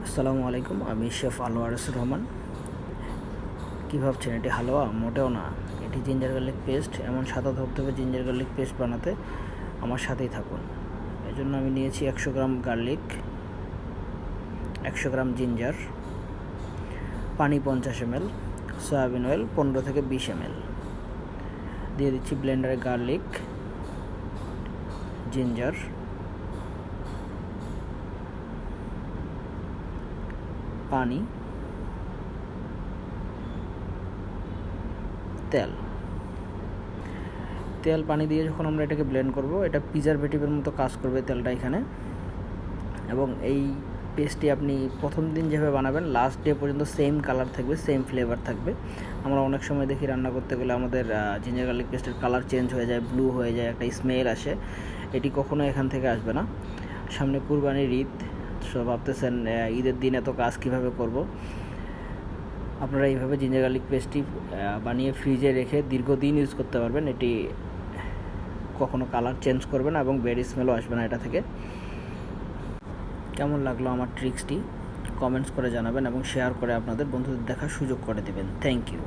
আসসালামু আলাইকুম, আমি শেফ আনোয়ারুর রহমান। কী ভাবছেন এটি হালুয়া? মোটেও না, এটি জিঞ্জার গার্লিক পেস্ট। এমন সাদা ধবধবে জিঞ্জার গার্লিক পেস্ট বানাতে আমার সাথেই থাকুন। এজন্য আমি নিয়েছি 100 গ্রাম গার্লিক, 100 গ্রাম জিঞ্জার, পানি 50 ml, সয়াবিন অয়েল 15 থেকে 20 ml। দিয়ে দিচ্ছি ব্লেন্ডারে গার্লিক, জিঞ্জার, পানি, তেল পানি দিয়ে যখন আমরা এটাকে ব্লেন্ড করব, এটা প্রিজারভেটিভের মতো কাজ করবে তেলটা এখানে। এবং এই পেস্টটি আপনি প্রথম দিন যেভাবে বানাবেন, লাস্ট ডে পর্যন্ত সেম কালার থাকবে, সেম ফ্লেভার থাকবে। আমরা অনেক সময় দেখি রান্না করতে গেলে আমাদের জিঞ্জার গার্লিক পেস্টের কালার চেঞ্জ হয়ে যায়, ব্লু হয়ে যায়, একটা স্মেল আসে। এটি কখনো এখান থেকে আসবে না। সামনে কুরবানির ঈদ, সব ভাবতেছেন ঈদের দিন এত কাজ কীভাবে করব। আপনারা এইভাবে জিঞ্জার গার্লিক পেস্টটি বানিয়ে ফ্রিজে রেখে দীর্ঘদিন ইউজ করতে পারবেন। এটি কখনো কালার চেঞ্জ করবে না এবং ব্যাড স্মেলও আসবে না এটা থেকে। কেমন লাগলো আমার ট্রিক্সটি কমেন্টস করে জানাবেন এবং শেয়ার করে আপনাদের বন্ধুদের দেখার সুযোগ করে দেবেন। Thank you.